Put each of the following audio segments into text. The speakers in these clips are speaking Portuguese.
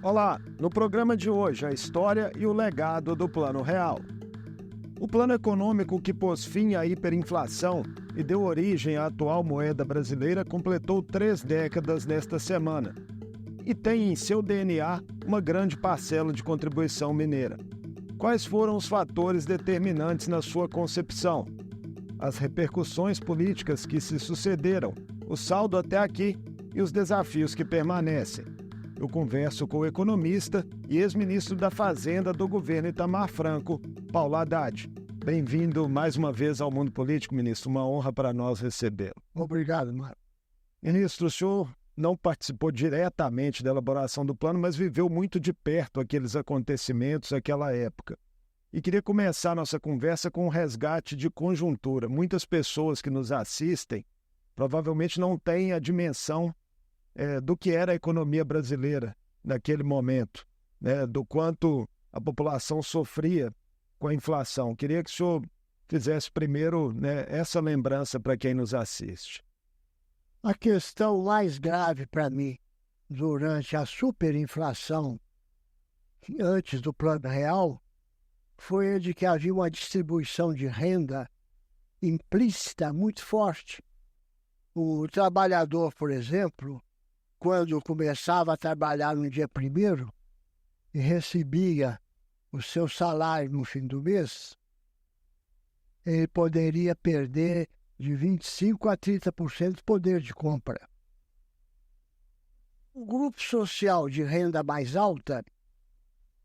Olá, no programa de hoje a história e o legado do Plano Real. O plano econômico que pôs fim à hiperinflação e deu origem à atual moeda brasileira completou 3 décadas nesta semana e tem em seu DNA uma grande parcela de contribuição mineira. Quais foram os fatores determinantes na sua concepção? As repercussões políticas que se sucederam, o saldo até aqui e os desafios que permanecem. Eu converso com o economista e ex-ministro da Fazenda do governo Itamar Franco, Paulo Haddad. Bem-vindo mais uma vez ao Mundo Político, ministro. Uma honra para nós recebê-lo. Obrigado, Mário. Ministro, o senhor não participou diretamente da elaboração do plano, mas viveu muito de perto aqueles acontecimentos, aquela época. E queria começar a nossa conversa com um resgate de conjuntura. Muitas pessoas que nos assistem provavelmente não têm a dimensão do que era a economia brasileira naquele momento, né, do quanto a população sofria com a inflação. Queria que o senhor fizesse primeiro, né, essa lembrança para quem nos assiste. A questão mais grave para mim durante a superinflação, antes do Plano Real, foi a de que havia uma distribuição de renda implícita muito forte. O trabalhador, por exemplo, quando começava a trabalhar no dia 1º e recebia o seu salário no fim do mês, ele poderia perder de 25% a 30% do poder de compra. O grupo social de renda mais alta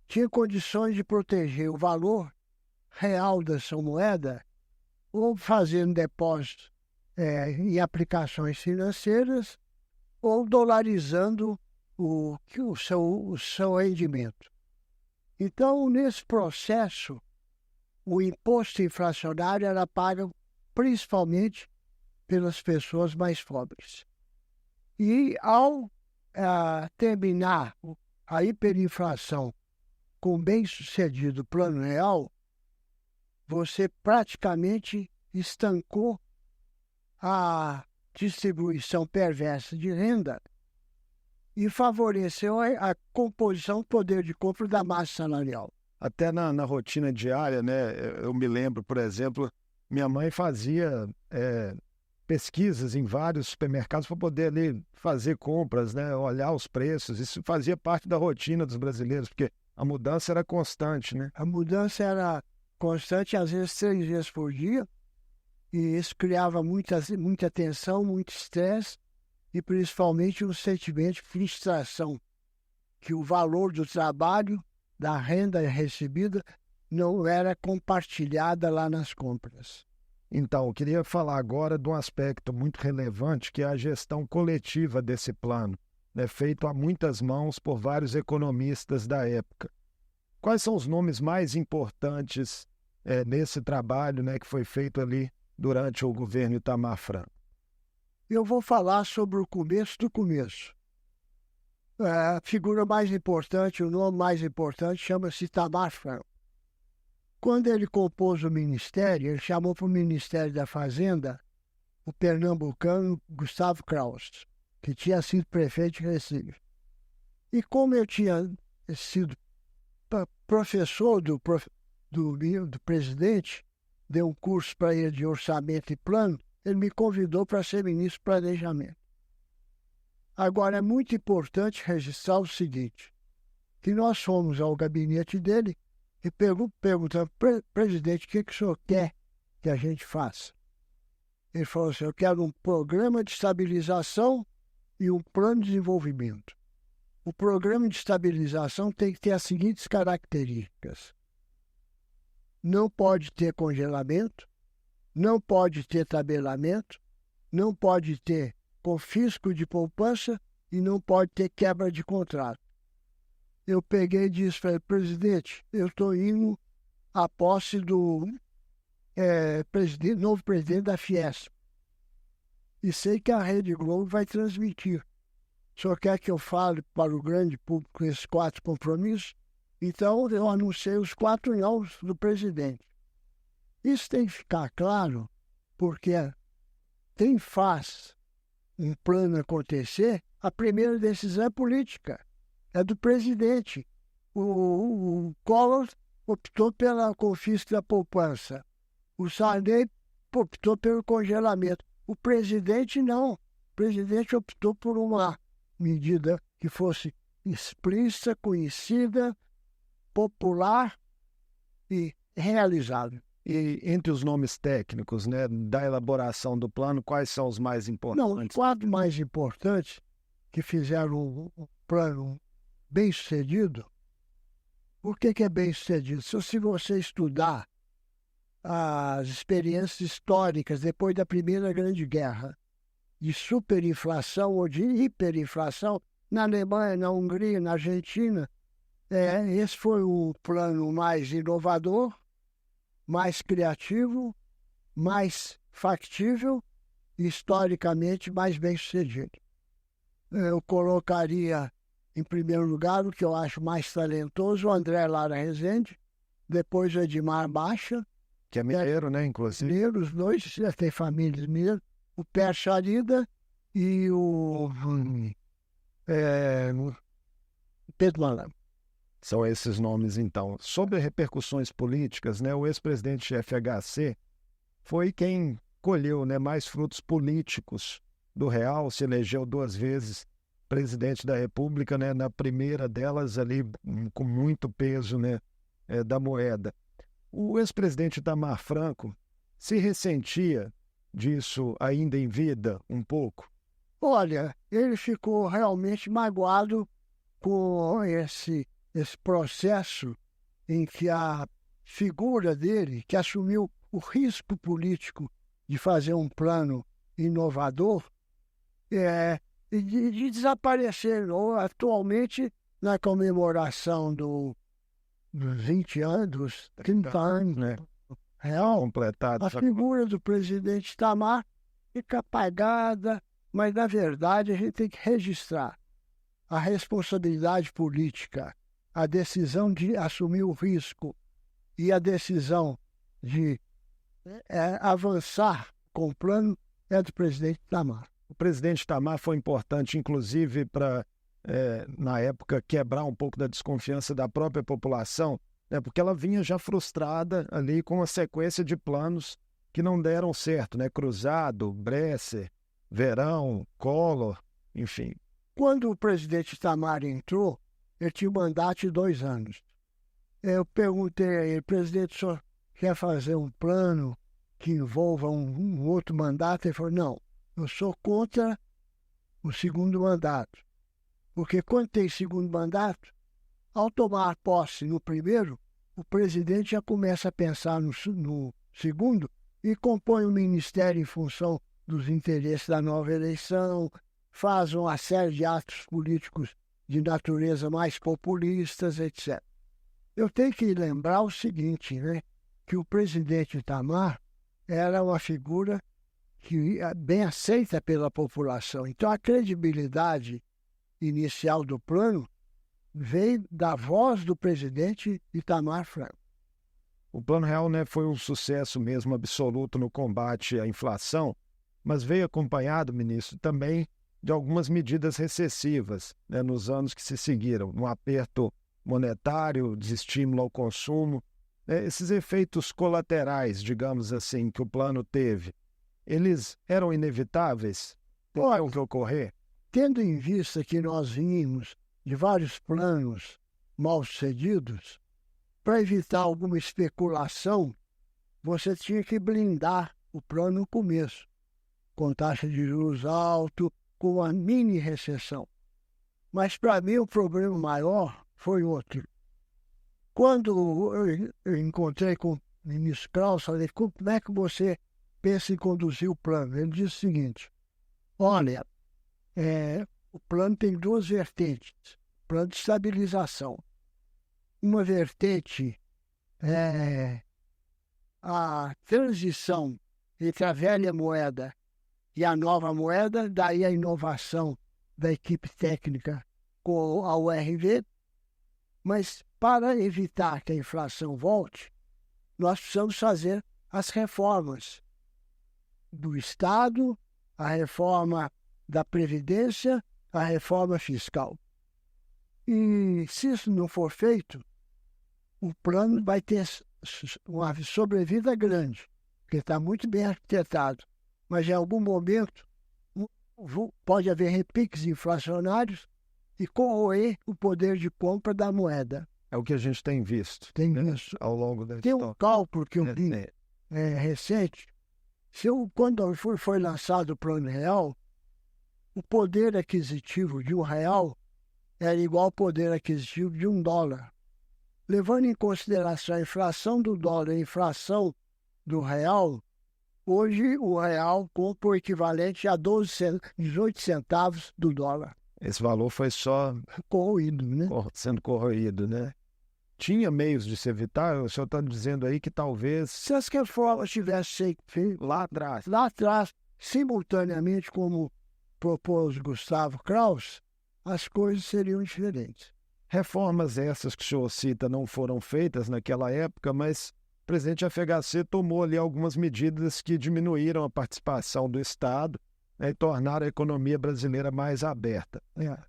tinha condições de proteger o valor real da sua moeda ou fazendo depósitos em aplicações financeiras ou dolarizando o seu rendimento. Então, nesse processo, o imposto inflacionário era pago principalmente pelas pessoas mais pobres. E ao terminar a hiperinflação com bem-sucedido Plano Real, você praticamente estancou a distribuição perversa de renda e favoreceu a composição do poder de compra da massa salarial. Até na rotina diária, né, eu me lembro, por exemplo, minha mãe fazia pesquisas em vários supermercados para poder ali fazer compras, né, olhar os preços. Isso fazia parte da rotina dos brasileiros, porque a mudança era constante, né? A mudança era constante, às vezes 3 vezes por dia, e isso criava muita tensão, muito estresse e principalmente um sentimento de frustração, que o valor do trabalho, da renda recebida, não era compartilhada lá nas compras. Então, eu queria falar agora de um aspecto muito relevante, que é a gestão coletiva desse plano, né, feito a muitas mãos por vários economistas da época. Quais são os nomes mais importantes nesse trabalho, né, que foi feito ali durante o governo Itamar Franco? Eu vou falar sobre o começo do começo. A figura mais importante, o nome mais importante, chama-se Itamar Franco. Quando ele compôs o ministério, ele chamou para o Ministério da Fazenda o pernambucano Gustavo Kraus, que tinha sido prefeito de Recife. E como eu tinha sido professor do presidente, deu um curso para ele de orçamento e plano, ele me convidou para ser ministro do Planejamento. Agora, é muito importante registrar o seguinte, que nós fomos ao gabinete dele e perguntamos, presidente, o que o senhor quer que a gente faça? Ele falou assim, eu quero um programa de estabilização e um plano de desenvolvimento. O programa de estabilização tem que ter as seguintes características. Não pode ter congelamento, não pode ter tabelamento, não pode ter confisco de poupança e não pode ter quebra de contrato. Eu peguei e disse para ele, presidente, eu estou indo à posse do novo presidente da Fiesp. E sei que a Rede Globo vai transmitir. O senhor quer que eu fale para o grande público esses 4 compromissos? Então, eu anunciei os 4 nãos do presidente. Isso tem que ficar claro, porque quem faz um plano acontecer, a primeira decisão é política. é do presidente. O Collor optou pela confisco da poupança. O Sarney optou pelo congelamento. O presidente não. O presidente optou por uma medida que fosse explícita, conhecida, popular e realizável. E entre os nomes técnicos, né, da elaboração do plano, quais são os mais Não, importantes? os quatro mais importantes que fizeram um plano bem-sucedido. Por que é bem-sucedido? Se você estudar as experiências históricas depois da Primeira Grande Guerra, de superinflação ou de hiperinflação, na Alemanha, na Hungria, na Argentina, esse foi o plano mais inovador, mais criativo, mais factível e historicamente mais bem-sucedido. Eu colocaria em primeiro lugar o que eu acho mais talentoso, o André Lara Rezende, depois o Edmar Baixa, Que é mineiro, né, inclusive. mineiro, os dois já têm famílias mineiras, o Per Charida e o Pedro Malan. São esses nomes, então. Sobre repercussões políticas, né, o ex-presidente FHC foi quem colheu, né, mais frutos políticos do Real, se elegeu 2 vezes presidente da República, né, na primeira delas ali com muito peso, né, da moeda. O ex-presidente Itamar Franco se ressentia disso ainda em vida um pouco? Olha, ele ficou realmente magoado com esse processo em que a figura dele, que assumiu o risco político de fazer um plano inovador, de desaparecer. Atualmente, na comemoração dos 20 anos, 30 anos, né, real, completado. a figura do presidente Itamar fica apagada, mas, na verdade, a gente tem que registrar a responsabilidade política, a decisão de assumir o risco e a decisão de avançar com o plano é do presidente Itamar. O presidente Itamar foi importante, inclusive, para, na época, quebrar um pouco da desconfiança da própria população, né, porque ela vinha já frustrada ali com uma sequência de planos que não deram certo, né? Cruzado, Bresser, Verão, Collor, enfim. Quando o presidente Itamar entrou, ele tinha um mandato de 2 anos. Eu perguntei a ele, presidente, o senhor quer fazer um plano que envolva um outro mandato? Ele falou, não, eu sou contra o segundo mandato. Porque quando tem segundo mandato, ao tomar posse no primeiro, o presidente já começa a pensar no segundo e compõe o ministério em função dos interesses da nova eleição, faz uma série de atos políticos de natureza mais populistas, etc. Eu tenho que lembrar o seguinte, né? Que o presidente Itamar era uma figura que bem aceita pela população. Então, a credibilidade inicial do plano veio da voz do presidente Itamar Franco. O Plano Real, né, foi um sucesso mesmo absoluto no combate à inflação, mas veio acompanhado, ministro, também de algumas medidas recessivas, né, nos anos que se seguiram, um aperto monetário, desestímulo ao consumo. Esses efeitos colaterais, digamos assim, que o plano teve, eles eram inevitáveis? Tinham que ocorrer? Tendo em vista que nós vimos de vários planos mal-sucedidos, para evitar alguma especulação, você tinha que blindar o plano no começo, com taxa de juros alto, com uma mini-recessão. Mas, para mim, o problema maior foi outro. Quando eu encontrei com o ministro Krauss, falei, como é que você pensa em conduzir o plano? Ele disse o seguinte, olha, o plano tem 2 vertentes. Plano de estabilização. Uma vertente é a transição entre a velha moeda e a nova moeda, daí a inovação da equipe técnica com a URV, mas para evitar que a inflação volte, nós precisamos fazer as reformas do Estado, a reforma da Previdência, a reforma fiscal. E se isso não for feito, o plano vai ter uma sobrevida grande, porque está muito bem arquitetado. Mas em algum momento pode haver repiques inflacionários e corroer o poder de compra da moeda. É o que a gente tem visto, Tem né, isso. ao longo da Tem história. um cálculo que eu vi recente. Quando foi lançado o Plano Real, o poder aquisitivo de R$ 1 era igual ao poder aquisitivo de $1. Levando em consideração a inflação do dólar e a inflação do real, hoje o real compra o equivalente a 18 centavos do dólar. Esse valor foi só corroído, né? Sendo corroído, né? Tinha meios de se evitar? O senhor está dizendo aí que talvez... Se as reformas tivessem feito lá atrás, simultaneamente, como propôs Gustavo Kraus, as coisas seriam diferentes. Reformas essas que o senhor cita não foram feitas naquela época, mas o presidente FHC tomou ali algumas medidas que diminuíram a participação do Estado, né, e tornaram a economia brasileira mais aberta.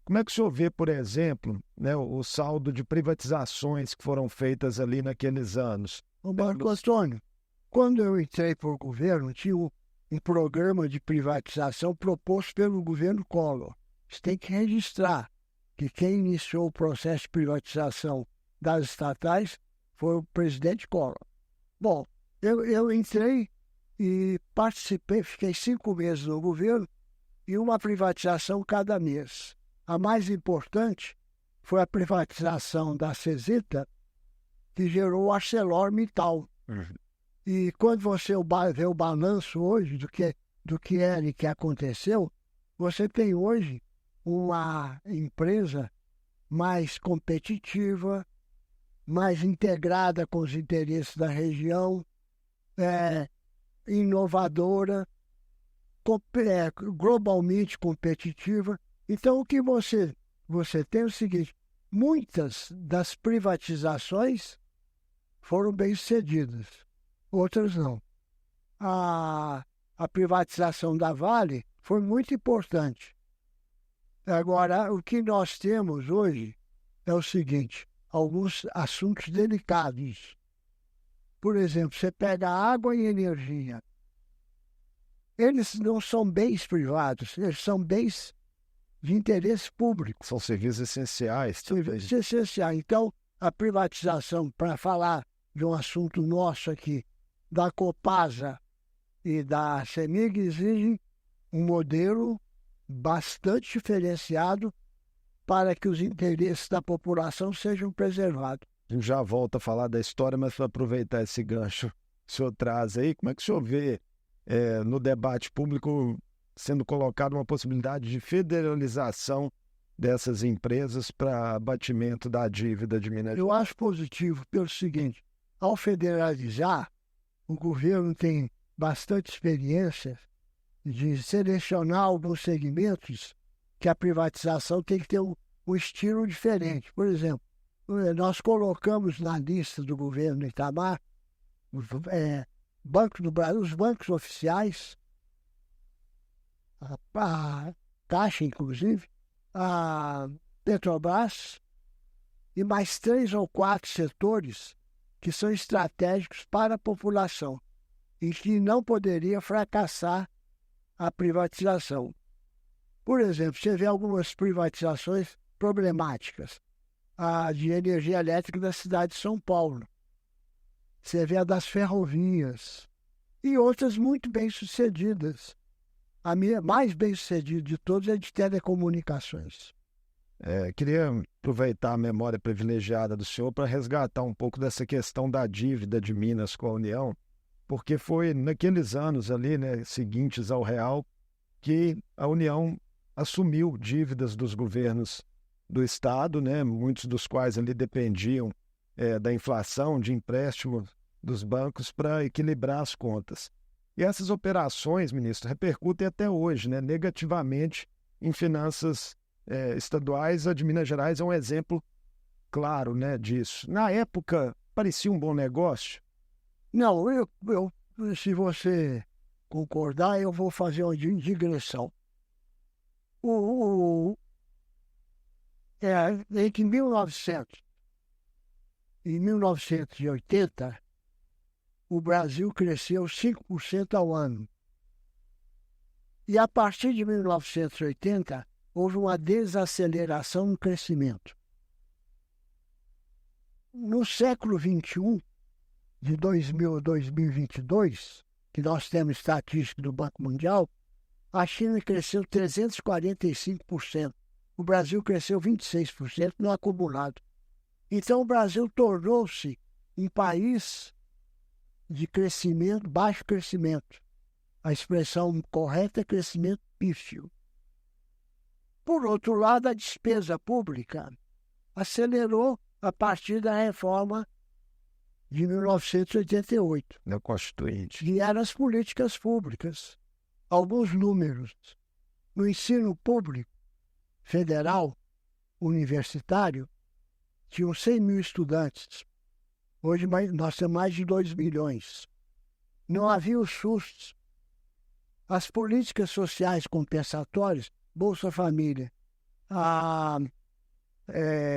Como é que o senhor vê, por exemplo, né, o saldo de privatizações que foram feitas ali naqueles anos? Marco Antônio, quando eu entrei para o governo, tinha um programa de privatização proposto pelo governo Collor. Você tem que registrar que quem iniciou o processo de privatização das estatais foi o presidente Collor. Bom, eu entrei e participei, fiquei 5 meses no governo e uma privatização cada mês. A mais importante foi a privatização da Cesita, que gerou o ArcelorMittal. E quando você vê o balanço hoje do que era e que aconteceu, você tem hoje uma empresa mais competitiva, mais integrada com os interesses da região, inovadora, globalmente competitiva. Então, o que você tem é o seguinte: muitas das privatizações foram bem-sucedidas, outras não. A privatização da Vale foi muito importante. Agora, o que nós temos hoje é o seguinte: alguns assuntos delicados. Por exemplo, você pega água e energia. Eles não são bens privados, eles são bens de interesse público. São serviços essenciais. Serviços essenciais. Então, a privatização, para falar de um assunto nosso aqui, da Copasa e da CEMIG, exige um modelo bastante diferenciado para que os interesses da população sejam preservados. A gente já volta a falar da história, mas para aproveitar esse gancho que o senhor traz aí, como é que o senhor vê no debate público sendo colocada uma possibilidade de federalização dessas empresas para abatimento da dívida de Minas Gerais? Eu acho positivo pelo seguinte: ao federalizar, o governo tem bastante experiência de selecionar alguns segmentos que a privatização tem que ter um estilo diferente. Por exemplo, nós colocamos na lista do governo Itamar Banco do Brasil, os bancos oficiais, a Caixa, inclusive, a Petrobras e mais 3 ou 4 setores que são estratégicos para a população e que não poderia fracassar a privatização. Por exemplo, você vê algumas privatizações problemáticas. A de energia elétrica da cidade de São Paulo. Você vê a das ferrovias. E outras muito bem-sucedidas. A minha mais bem-sucedida de todas é a de telecomunicações. Queria aproveitar a memória privilegiada do senhor para resgatar um pouco dessa questão da dívida de Minas com a União, porque foi naqueles anos ali, né, seguintes ao real, que a União assumiu dívidas dos governos do Estado, né, muitos dos quais ali dependiam da inflação, de empréstimo dos bancos para equilibrar as contas. E essas operações, ministro, repercutem até hoje, né, negativamente em finanças estaduais. A de Minas Gerais é um exemplo claro, né, disso. Na época, parecia um bom negócio? Não, se você concordar, eu vou fazer uma digressão. Entre 1900 e 1980, o Brasil cresceu 5% ao ano. E a partir de 1980, houve uma desaceleração no crescimento. No século XXI, de 2000 a 2022, que nós temos estatística do Banco Mundial, a China cresceu 345%. O Brasil cresceu 26% no acumulado. Então, o Brasil tornou-se um país de crescimento, baixo crescimento. A expressão correta é crescimento pífio. Por outro lado, a despesa pública acelerou a partir da reforma de 1988. Da Constituinte. Vieram as políticas públicas. Alguns números. No ensino público federal, universitário, tinham 100 mil estudantes. Hoje nós temos mais de 2 milhões. Não havia o SUS. As políticas sociais compensatórias, Bolsa Família,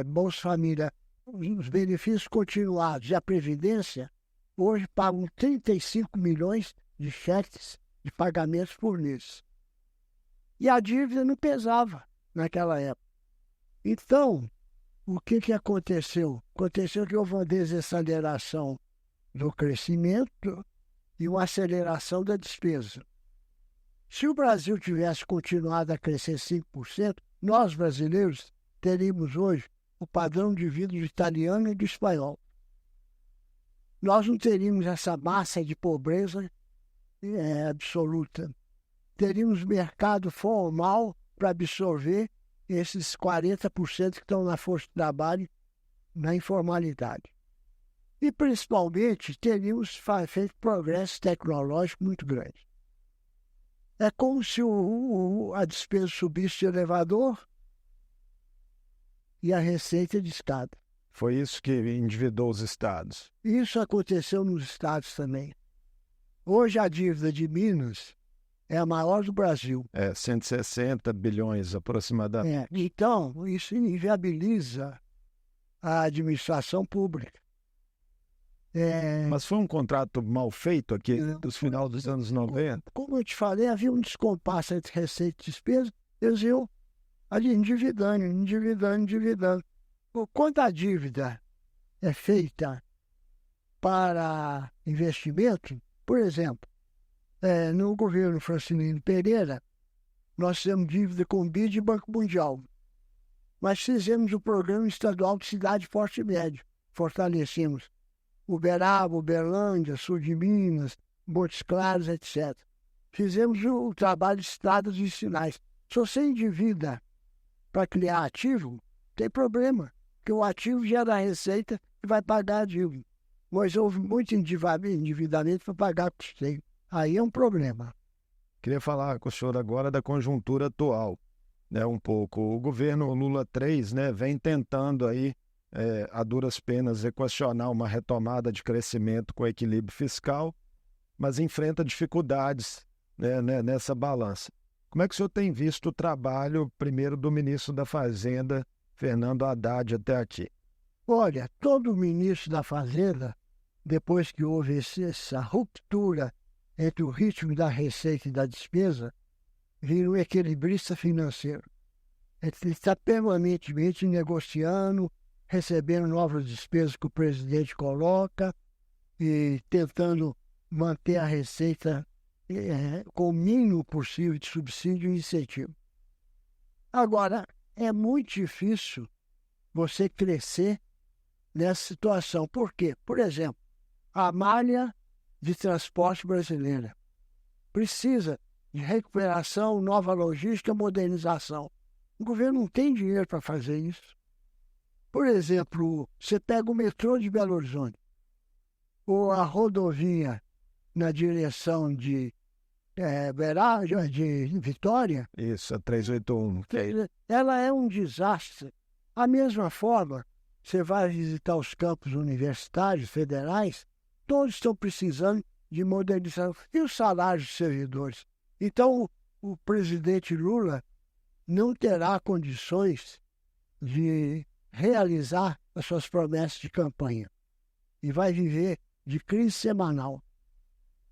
Bolsa Família, os benefícios continuados e a Previdência, hoje pagam 35 milhões de cheques de pagamentos por mês. E a dívida não pesava naquela época. Então, o que aconteceu? Aconteceu que houve uma desaceleração do crescimento e uma aceleração da despesa. Se o Brasil tivesse continuado a crescer 5%, nós brasileiros teríamos hoje o padrão de vida do italiano e do espanhol. Nós não teríamos essa massa de pobreza absoluta. Teríamos mercado formal para absorver esses 40% que estão na força de trabalho, na informalidade. E, principalmente, teríamos feito progresso tecnológico muito grande. É como se a despesa subisse de elevador e a receita de Estado. Foi isso que endividou os estados. Isso aconteceu nos estados também. Hoje a dívida de Minas é a maior do Brasil. 160 bilhões aproximadamente. Então, isso inviabiliza a administração pública. Mas foi um contrato mal feito aqui dos final dos anos 90? Como eu te falei, havia um descompasso entre receita e despesa, eles iam ali endividando. Quando a dívida é feita para investimento, por exemplo, no governo Francisco Pereira, nós temos dívida com o BID e Banco Mundial. Mas fizemos o Programa Estadual de Cidade Forte e Médio. Fortalecemos Uberaba, Uberlândia, Sul de Minas, Montes Claros, etc. Fizemos o trabalho de estradas e sinais. Se você endivida para criar ativo, tem problema, porque o ativo gera receita e vai pagar a dívida. Mas houve muito endividamento para pagar custeio. Aí é um problema. Queria falar com o senhor agora da conjuntura atual, um pouco. O governo Lula III, vem tentando aí, a duras penas, equacionar uma retomada de crescimento com equilíbrio fiscal, mas enfrenta dificuldades, nessa balança. Como é que o senhor tem visto o trabalho, primeiro, do ministro da Fazenda, Fernando Haddad, até aqui? Olha, todo ministro da Fazenda, depois que houve essa ruptura entre o ritmo da receita e da despesa, vira um equilibrista financeiro. Ele está permanentemente negociando, recebendo novas despesas que o presidente coloca e tentando manter a receita com o mínimo possível de subsídio e incentivo. Agora, é muito difícil você crescer nessa situação. Por quê? Por exemplo, a malha de transporte brasileira precisa de recuperação, nova logística, modernização. O governo não tem dinheiro para fazer isso. Por exemplo, você pega o metrô de Belo Horizonte ou a rodovia na direção de Vitória. Isso, a 381. Ela é um desastre. Da mesma forma, você vai visitar os campos universitários, federais, todos estão precisando de modernização. E os salários dos servidores? Então, o presidente Lula não terá condições de realizar as suas promessas de campanha. E vai viver de crise semanal,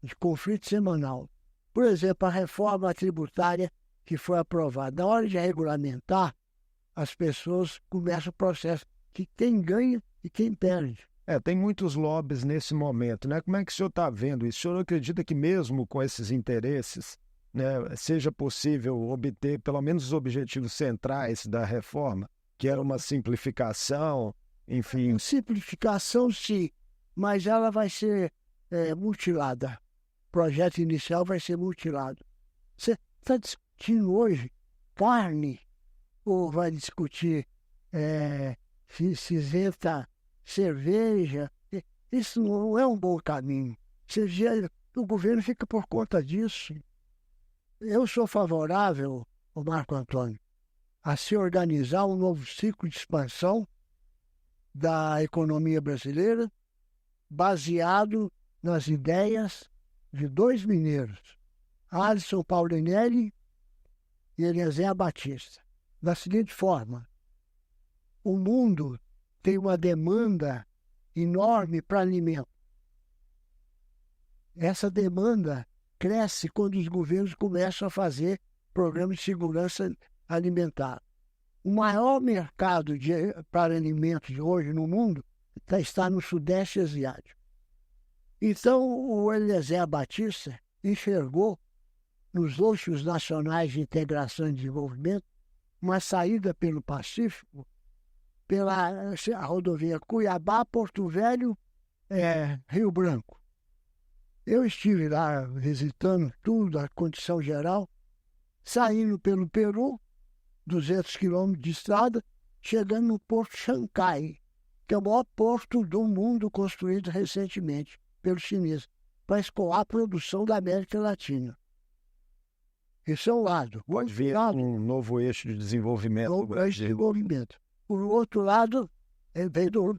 de conflito semanal. Por exemplo, a reforma tributária que foi aprovada. Na hora de regulamentar, as pessoas começam o processo de quem ganha e quem perde. Tem muitos lobbies nesse momento, né? Como é que o senhor está vendo isso? O senhor acredita que mesmo com esses interesses, né, seja possível obter pelo menos os objetivos centrais da reforma, que era uma simplificação, enfim... Simplificação, sim, mas ela vai ser mutilada. O projeto inicial vai ser mutilado. Você está discutindo hoje carne ou vai discutir cinzenta, cerveja? Isso não é um bom caminho. O governo fica por conta disso. Eu sou favorável, o Marco Antônio, a se organizar um novo ciclo de expansão da economia brasileira, baseado nas ideias de dois mineiros, Alisson Paulinelli e Eliezer Batista. Da seguinte forma: o mundo tem uma demanda enorme para alimento. Essa demanda cresce quando os governos começam a fazer programas de segurança alimentar. O maior mercado para alimentos hoje no mundo está no Sudeste Asiático. Então, o Eliezer Batista enxergou nos eixos nacionais de integração e desenvolvimento uma saída pelo Pacífico, pela a rodovia Cuiabá, Porto Velho, Rio Branco. Eu estive lá visitando tudo, a condição geral, saindo pelo Peru, 200 quilômetros de estrada, chegando no Porto Chancai, que é o maior porto do mundo construído recentemente pelos chineses, para escoar a produção da América Latina. Esse é um lado. Pode vir um novo eixo de desenvolvimento. Novo eixo de desenvolvimento. Por outro lado, veio do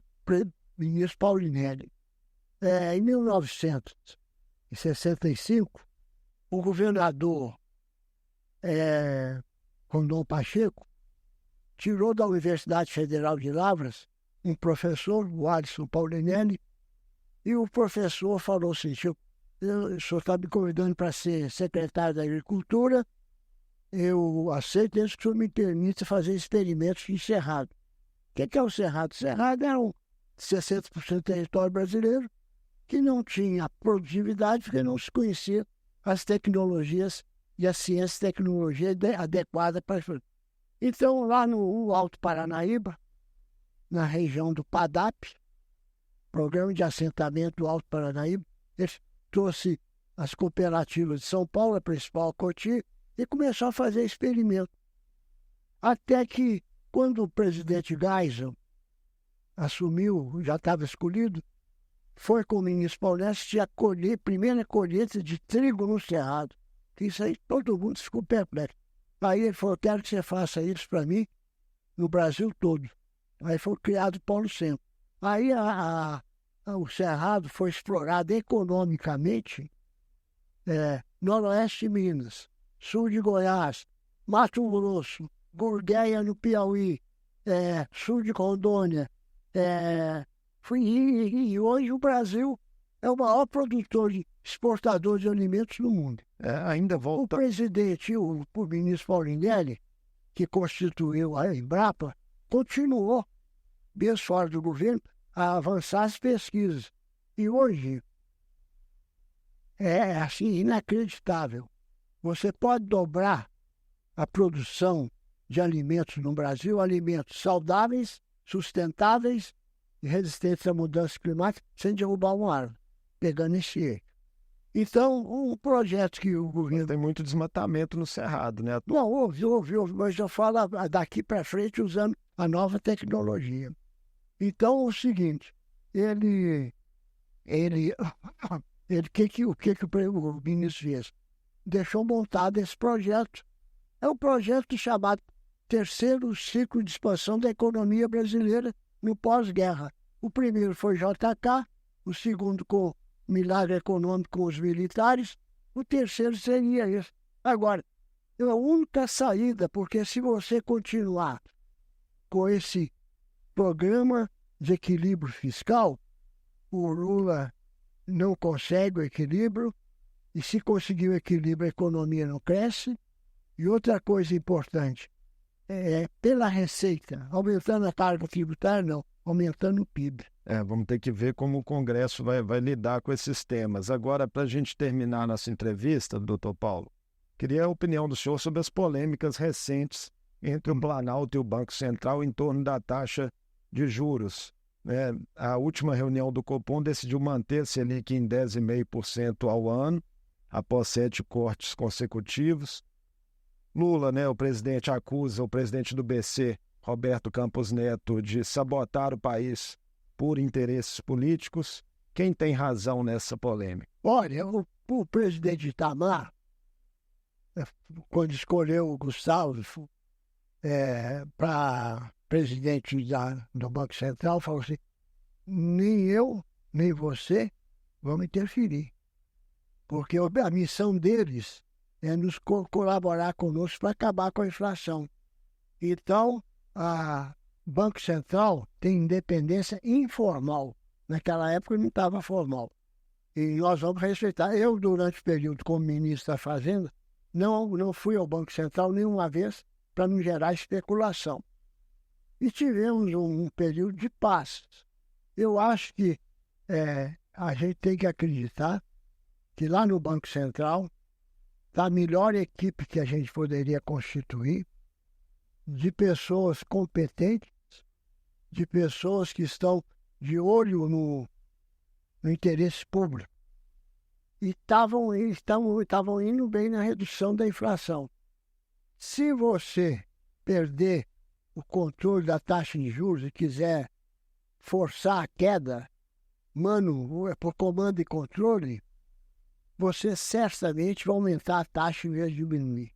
ministro Paulinelli. Em 1965, o governador Rondon Pacheco tirou da Universidade Federal de Lavras um professor, o Alisson Paulinelli, e o professor falou assim: o senhor está me convidando para ser secretário da Agricultura, eu aceito desde que o senhor me permita fazer experimentos em cerrado. O que é o cerrado? O cerrado era 60% do território brasileiro que não tinha produtividade porque não se conhecia as tecnologias e a ciência e tecnologia adequada para isso. Então, lá no Alto Paranaíba, na região do PADAP, Programa de Assentamento do Alto Paranaíba, ele trouxe as cooperativas de São Paulo, a principal Coty, e começou a fazer experimento. Até que, quando o presidente Geisel assumiu, já estava escolhido, foi com o ministro Pauleste a primeira colheita de trigo no Cerrado. Isso aí todo mundo ficou perplexo. Aí ele falou: quero que você faça isso para mim no Brasil todo. Aí foi criado o Polo Centro. Aí o Cerrado foi explorado economicamente, Noroeste de Minas, Sul de Goiás, Mato Grosso, Gurgueia no Piauí, Sul de Rondônia. E hoje o Brasil é o maior produtor e exportador de alimentos no mundo. Ainda volta. O presidente, o ministro Paulinelli, que constituiu a Embrapa, continuou, mesmo fora do governo, a avançar as pesquisas. E hoje é assim inacreditável. Você pode dobrar a produção de alimentos no Brasil, alimentos saudáveis, sustentáveis e resistentes à mudança climática, sem derrubar uma árvore, pegando esse eixo. Então, um projeto que o governo... Tem muito desmatamento no Cerrado, né? Não, houve, mas eu falo daqui para frente usando a nova tecnologia. Então, o seguinte, o que o ministro fez? Deixou montado esse projeto. É um projeto chamado Terceiro Ciclo de Expansão da Economia Brasileira no pós-guerra. O primeiro foi JK, o segundo com milagre econômico com os militares, o terceiro seria esse. Agora, é a única saída, porque se você continuar com esse programa de equilíbrio fiscal, o Lula não consegue o equilíbrio, e se conseguir o equilíbrio, a economia não cresce. E outra coisa importante, pela receita, aumentando a carga tributária, não, aumentando o PIB. Vamos ter que ver como o Congresso vai lidar com esses temas. Agora, para a gente terminar nossa entrevista, doutor Paulo, queria a opinião do senhor sobre as polêmicas recentes entre o Planalto e o Banco Central em torno da taxa de juros. A última reunião do Copom decidiu manter a Selic em 10,5% ao ano, após 7 cortes consecutivos. Lula, o presidente, acusa o presidente do BC, Roberto Campos Neto, de sabotar o país por interesses políticos. Quem tem razão nessa polêmica? Olha, o presidente Itamar, quando escolheu o Gustavo para presidente do Banco Central, falou assim: nem eu, nem você vamos interferir, porque a missão deles é nos colaborar conosco para acabar com a inflação. Então, a Banco Central tem independência informal. Naquela época não estava formal. E nós vamos respeitar. Eu, durante o período como ministro da Fazenda, não fui ao Banco Central nenhuma vez para não gerar especulação. E tivemos um período de paz. Eu acho que a gente tem que acreditar que lá no Banco Central está a melhor equipe que a gente poderia constituir, de pessoas competentes, de pessoas que estão de olho no interesse público. E estavam indo bem na redução da inflação. Se você perder o controle da taxa de juros e quiser forçar a queda, por comando e controle, você certamente vai aumentar a taxa em vez de diminuir.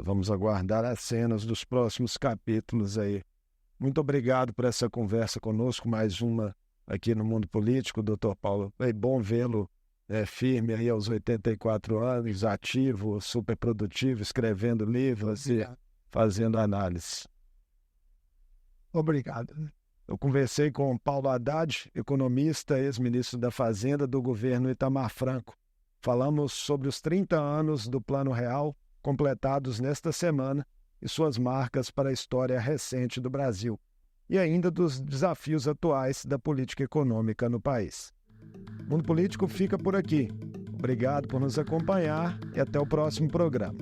Vamos aguardar as cenas dos próximos capítulos aí. Muito obrigado por essa conversa conosco, mais uma aqui no Mundo Político, doutor Paulo. É bom vê-lo firme aí aos 84 anos, ativo, super produtivo, escrevendo livros e fazendo análise. Obrigado. Eu conversei com Paulo Haddad, economista, ex-ministro da Fazenda do governo Itamar Franco. Falamos sobre os 30 anos do Plano Real, completados nesta semana, e suas marcas para a história recente do Brasil, e ainda dos desafios atuais da política econômica no país. O Mundo Político fica por aqui. Obrigado por nos acompanhar e até o próximo programa.